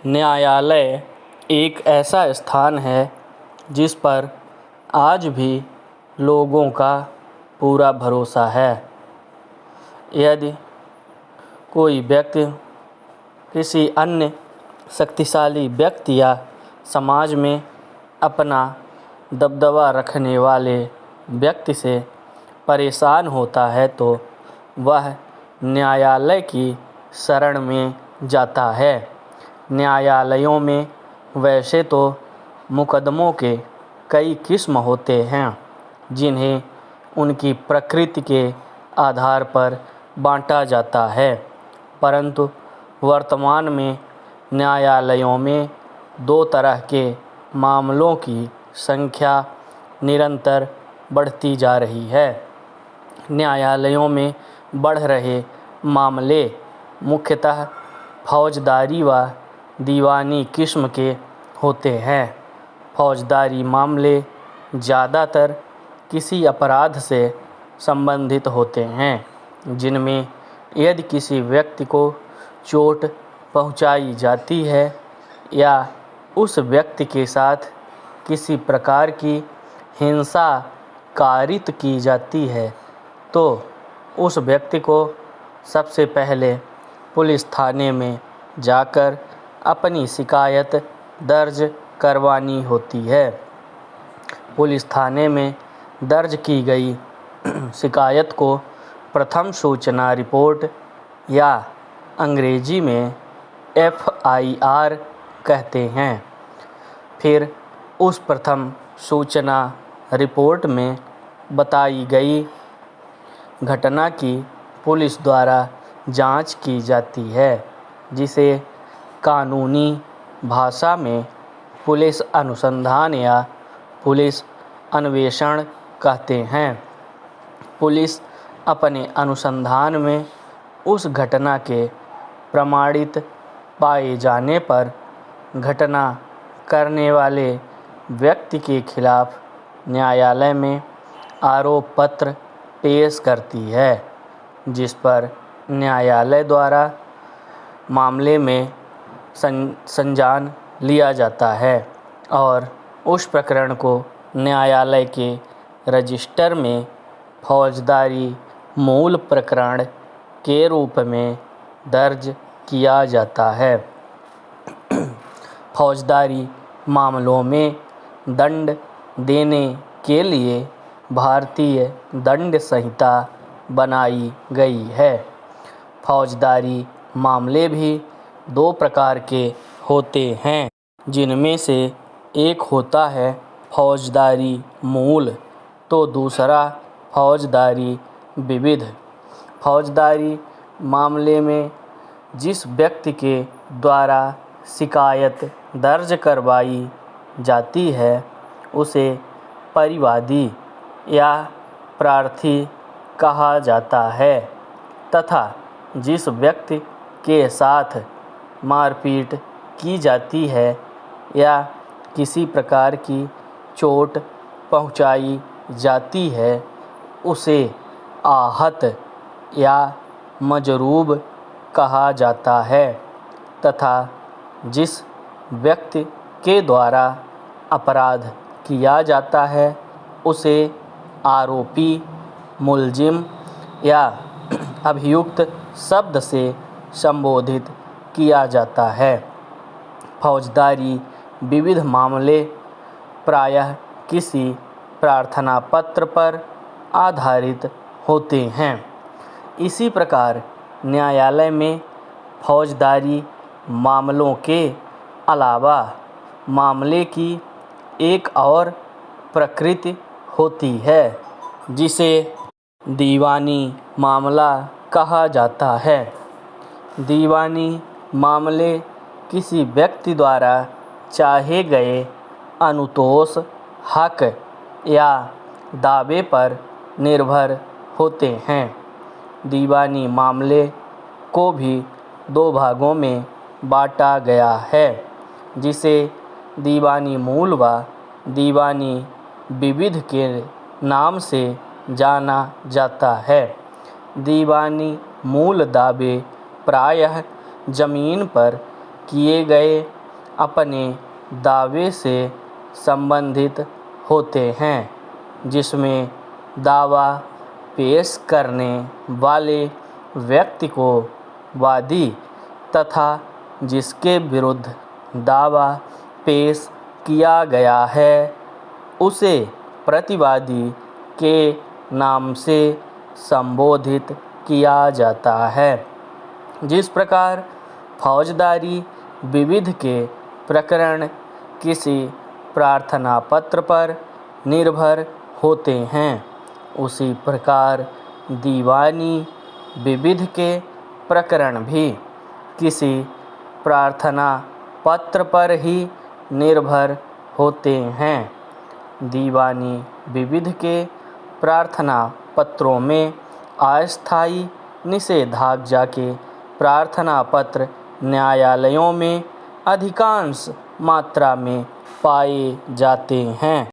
न्यायालय एक ऐसा स्थान है जिस पर आज भी लोगों का पूरा भरोसा है। यदि कोई व्यक्ति किसी अन्य शक्तिशाली व्यक्ति या समाज में अपना दबदबा रखने वाले व्यक्ति से परेशान होता है तो वह न्यायालय की शरण में जाता है। न्यायालयों में वैसे तो मुकदमों के कई किस्म होते हैं जिन्हें उनकी प्रकृति के आधार पर बांटा जाता है, परंतु वर्तमान में न्यायालयों में दो तरह के मामलों की संख्या निरंतर बढ़ती जा रही है। न्यायालयों में बढ़ रहे मामले मुख्यतः फौजदारी व दीवानी किस्म के होते हैं। फौजदारी मामले ज़्यादातर किसी अपराध से संबंधित होते हैं जिनमें यदि किसी व्यक्ति को चोट पहुंचाई जाती है या उस व्यक्ति के साथ किसी प्रकार की हिंसा कारित की जाती है तो उस व्यक्ति को सबसे पहले पुलिस थाने में जाकर अपनी शिकायत दर्ज करवानी होती है। पुलिस थाने में दर्ज की गई शिकायत को प्रथम सूचना रिपोर्ट या अंग्रेजी में FIR कहते हैं। फिर उस प्रथम सूचना रिपोर्ट में बताई गई घटना की पुलिस द्वारा जांच की जाती है, जिसे कानूनी भाषा में पुलिस अनुसंधान या पुलिस अन्वेषण कहते हैं। पुलिस अपने अनुसंधान में उस घटना के प्रमाणित पाए जाने पर घटना करने वाले व्यक्ति के खिलाफ न्यायालय में आरोप पत्र पेश करती है, जिस पर न्यायालय द्वारा मामले में संज्ञान लिया जाता है और उस प्रकरण को न्यायालय के रजिस्टर में फौजदारी मूल प्रकरण के रूप में दर्ज किया जाता है। फौजदारी मामलों में दंड देने के लिए भारतीय दंड संहिता बनाई गई है। फौजदारी मामले भी दो प्रकार के होते हैं, जिनमें से एक होता है फौजदारी मूल तो दूसरा फौजदारी विविध। फौजदारी मामले में जिस व्यक्ति के द्वारा शिकायत दर्ज करवाई जाती है उसे परिवादी या प्रार्थी कहा जाता है तथा जिस व्यक्ति के साथ मारपीट की जाती है या किसी प्रकार की चोट पहुंचाई जाती है उसे आहत या मजरूब कहा जाता है तथा जिस व्यक्ति के द्वारा अपराध किया जाता है उसे आरोपी, मुलजिम या अभियुक्त शब्द से संबोधित किया जाता है। फौजदारी विविध मामले प्रायः किसी प्रार्थना पत्र पर आधारित होते हैं। इसी प्रकार न्यायालय में फौजदारी मामलों के अलावा मामले की एक और प्रकृति होती है जिसे दीवानी मामला कहा जाता है। दीवानी मामले किसी व्यक्ति द्वारा चाहे गए अनुतोष हक या दावे पर निर्भर होते हैं। दीवानी मामले को भी दो भागों में बांटा गया है, जिसे दीवानी मूल व दीवानी विविध के नाम से जाना जाता है। दीवानी मूल दावे प्रायः जमीन पर किए गए अपने दावे से संबंधित होते हैं, जिसमें दावा पेश करने वाले व्यक्ति को वादी तथा जिसके विरुद्ध दावा पेश किया गया है उसे प्रतिवादी के नाम से संबोधित किया जाता है। जिस प्रकार फौजदारी विविध के प्रकरण किसी प्रार्थना पत्र पर निर्भर होते हैं, उसी प्रकार दीवानी विविध के प्रकरण भी किसी प्रार्थना पत्र पर ही निर्भर होते हैं। दीवानी विविध के प्रार्थना पत्रों में अस्थायी निषेधाज्ञा के प्रार्थना पत्र न्यायालयों में अधिकांश मात्रा में पाए जाते हैं।